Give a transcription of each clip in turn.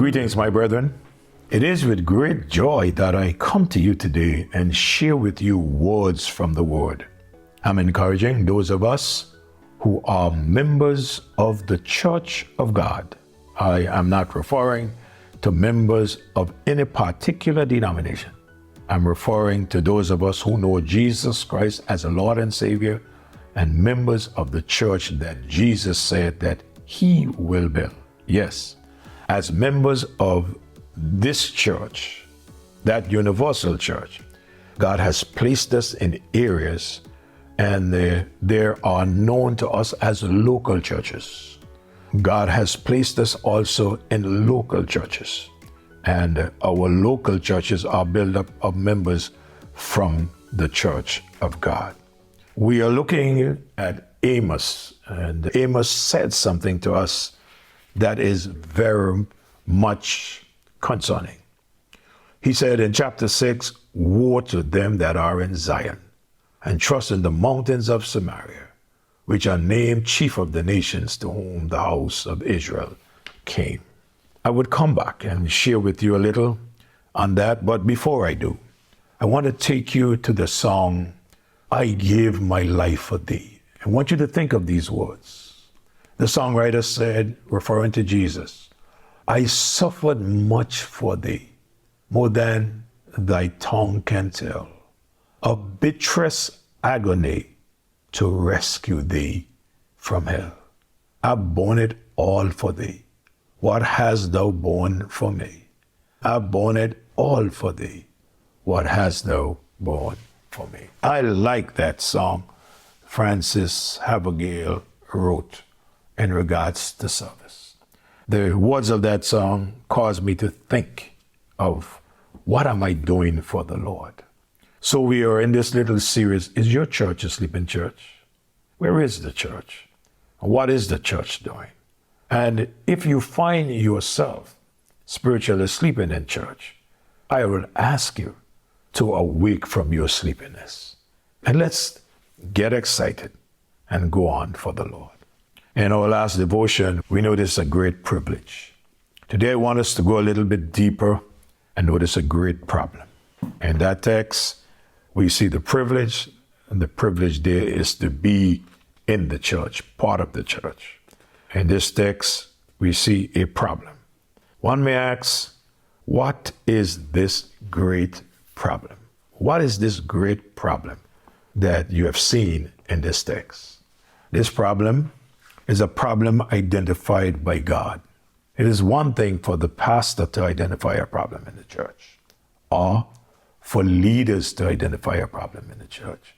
Greetings, my brethren. It is with great joy that I come to you today and share with you words from the Word. I'm encouraging those of us who are members of the Church of God. I am not referring to members of any particular denomination. I'm referring to those of us who know Jesus Christ as a Lord and Savior and members of the church that Jesus said that He will build. Yes, as members of this church, that universal church, God has placed us in areas and there are known to us as local churches. God has placed us also in local churches, and our local churches are built up of members from the church of God. We are looking at Amos, and Amos said something to us that is very much concerning. He said in chapter 6, "Woe to them that are in Zion, and trust in the mountains of Samaria, which are named chief of the nations, to whom the house of Israel came." I would come back and share with you a little on that, but before I do, I want to take you to the song, "I Gave My Life for Thee." I want you to think of these words. The songwriter said, referring to Jesus, "I suffered much for thee, more than thy tongue can tell, of bitterest agony to rescue thee from hell. I've borne it all for thee. What hast thou borne for me? I've borne it all for thee. What hast thou borne for me?" I like that song Francis Havergal wrote in regards to service. The words of that song caused me to think of what am I doing for the Lord? So we are in this little series, Is Your Church a Sleeping Church? Where is the church? What is the church doing? And if you find yourself spiritually sleeping in church, I will ask you to awake from your sleepiness. And let's get excited and go on for the Lord. In our last devotion, we noticed a great privilege. Today, I want us to go a little bit deeper and notice a great problem. In that text, we see the privilege, and the privilege there is to be in the church, part of the church. In this text, we see a problem. One may ask, what is this great problem? What is this great problem that you have seen in this text? This problem is a problem identified by God. It is one thing for the pastor to identify a problem in the church, or for leaders to identify a problem in the church,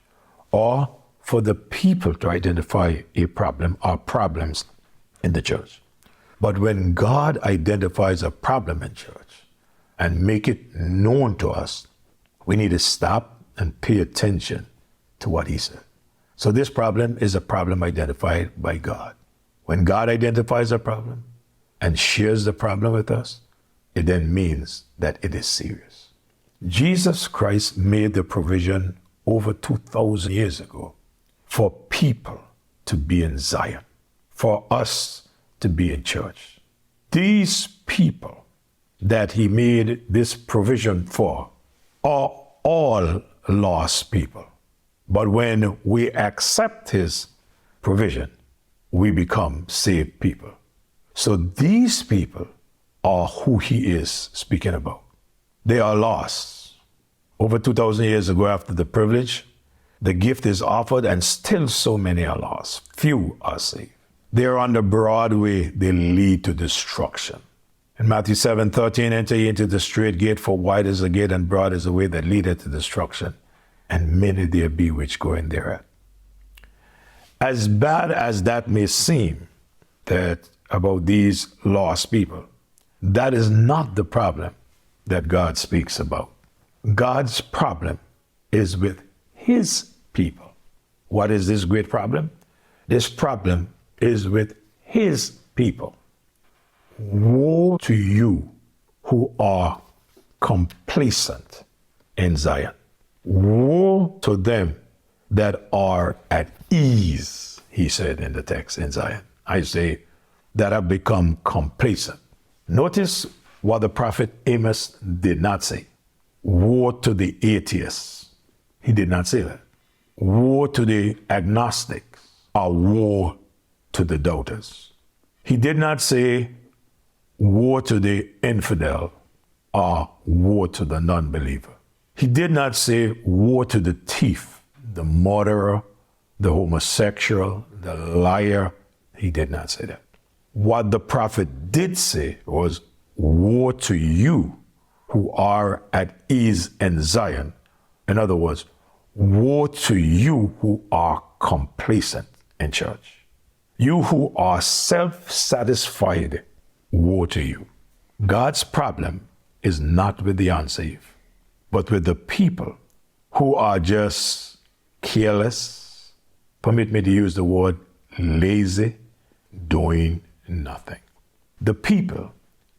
or for the people to identify a problem or problems in the church. But when God identifies a problem in church and make it known to us, we need to stop and pay attention to what He said. So this problem is a problem identified by God. When God identifies a problem and shares the problem with us, it then means that it is serious. Jesus Christ made the provision over 2,000 years ago for people to be in Zion, for us to be in church. These people that He made this provision for are all lost people. But when we accept His provision, we become saved people. So these people are who He is speaking about. They are lost. Over 2,000 years ago, after the privilege, the gift is offered, and still so many are lost. Few are saved. They are on the broad way. They lead to destruction. In Matthew 7:13, "Enter ye into the straight gate, for wide is the gate and broad is the way that leadeth to destruction, and many there be which go in thereat." As bad as that may seem, that about these lost people, that is not the problem that God speaks about. God's problem is with His people. What is this great problem? This problem is with His people. Woe to you who are complacent in Zion. Woe to them that are at ease, He said in the text, in Zion. I say that have become complacent. Notice what the prophet Amos did not say. Woe to the atheists. He did not say that. Woe to the agnostics, or woe to the doubters. He did not say, woe to the infidel, or woe to the non-believer. He did not say, woe to the thief, the murderer, the homosexual, the liar. He did not say that. What the prophet did say was, woe to you who are at ease in Zion. In other words, woe to you who are complacent in church. You who are self-satisfied, woe to you. God's problem is not with the unsaved, but with the people who are just careless, permit me to use the word lazy, doing nothing. The people,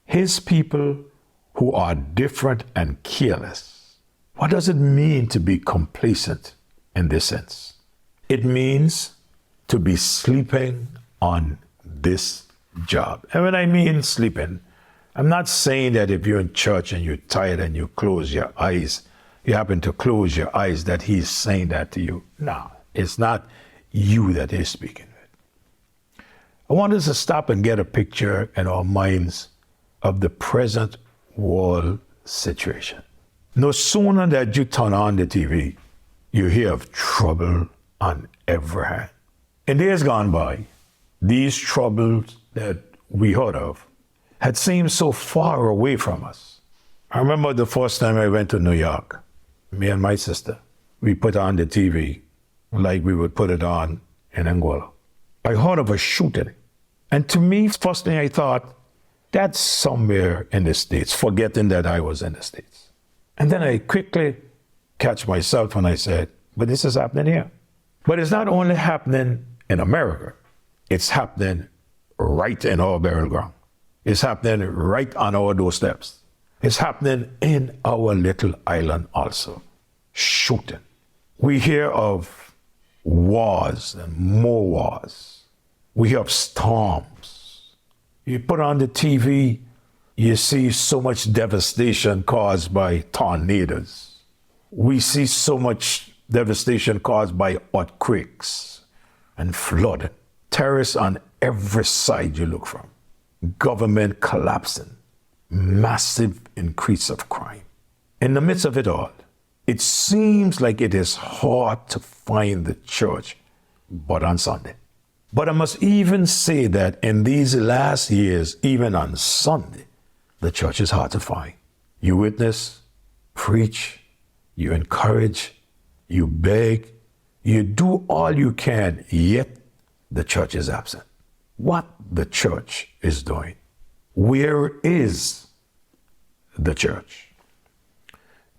his people who are different and careless. What does it mean to be complacent in this sense? It means to be sleeping on this job. And when I mean sleeping, I'm not saying that if you're in church and you're tired and you close your eyes, you happen to close your eyes, that he's saying that to you. No, it's not you that he's speaking with. I want us to stop and get a picture in our minds of the present world situation. No sooner that you turn on the TV, you hear of trouble on every hand. In days gone by, these troubles that we heard of had seemed so far away from us. I remember the first time I went to New York, me and my sister, we put on the TV like we would put it on in Angola. I heard of a shooting. And to me, first thing I thought, that's somewhere in the States, forgetting that I was in the States. And then I quickly catch myself and I said, but this is happening here. But it's not only happening in America, it's happening right in our burial ground. It's happening right on our doorsteps. It's happening in our little island also. Shooting. We hear of wars and more wars. We hear of storms. You put on the TV, you see so much devastation caused by tornadoes. We see so much devastation caused by earthquakes and flooding. Terrorists on every side you look from. Government collapsing. Massive increase of crime. In the midst of it all, it seems like it is hard to find the church but on Sunday. But I must even say that in these last years, even on Sunday, the church is hard to find. You witness, preach, you encourage, you beg, you do all you can, yet the church is absent. What the church is doing? Where is the church?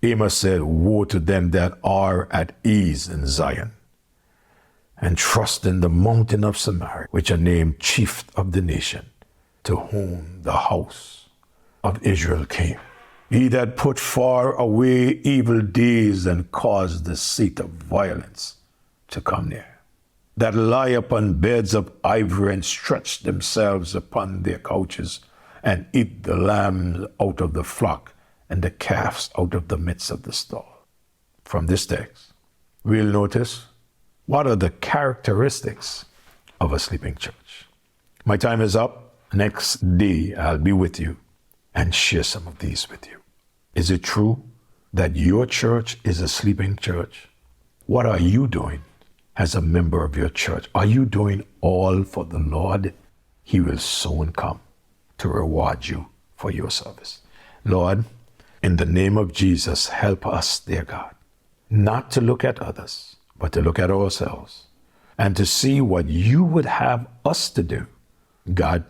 Amos said, woe to them that are at ease in Zion and trust in the mountain of Samaria, which are named chief of the nation, to whom the house of Israel came. He that put far away evil deeds and caused the seat of violence to come near, that lie upon beds of ivory and stretch themselves upon their couches and eat the lambs out of the flock and the calves out of the midst of the stall. From this text, we'll notice what are the characteristics of a sleeping church. My time is up. Next day, I'll be with you and share some of these with you. Is it true that your church is a sleeping church? What are you doing as a member of your church? Are you doing all for the Lord? He will soon come to reward you for your service. Lord, in the name of Jesus, help us, dear God, not to look at others, but to look at ourselves and to see what you would have us to do, God,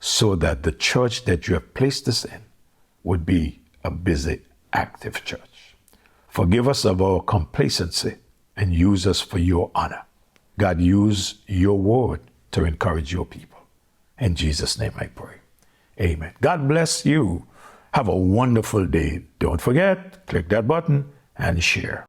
so that the church that you have placed us in would be a busy, active church. Forgive us of our complacency and use us for your honor. God, use your word to encourage your people. In Jesus' name I pray. Amen. God bless you. Have a wonderful day. Don't forget, click that button and share.